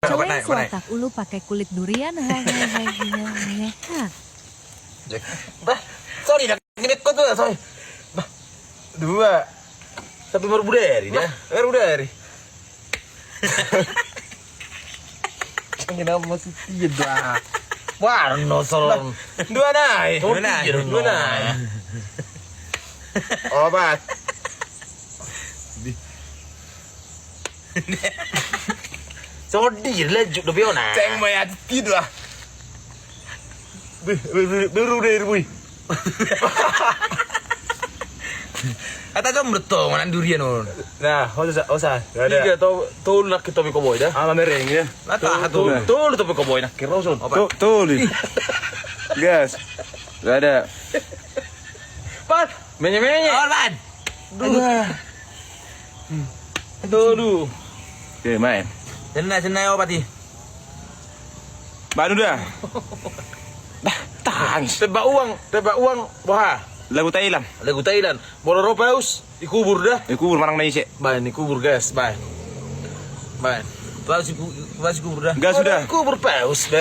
Cewek suatak ulu pakai kulit durian. Hehehe. Bah, sorry dah. Ini kau tu lah, sorry. Bah, dua. Tapi baru budari dah. Baru budari. Kenapa masih tiga? Warno solong. Dua naik. Dua naik. Obat. Sorry, lejuk dah piona. Ceng mai hati tu lah. Baru dari bui. Kata tu merto mana durian on. Nah, osa. Tiga tu nak kita pergi koboi dah. Ama mereng ya. Nata tu tu pergi koboi nak kira usun. Tuh. Gas. Gak ada. Pan, menye. Pan. Dua. Tuh. Oke, main. Senai obat ni. Baru dah. Tangis. Tebak uang, wah. Lagu Thailand. Lagu Thailand. Bola ropaus, ikubur dah. Iku marang na isi. Baik, ikubur guys, baik. Baik. Tuas ikubur dah. Gas sudah. Ikubur paus,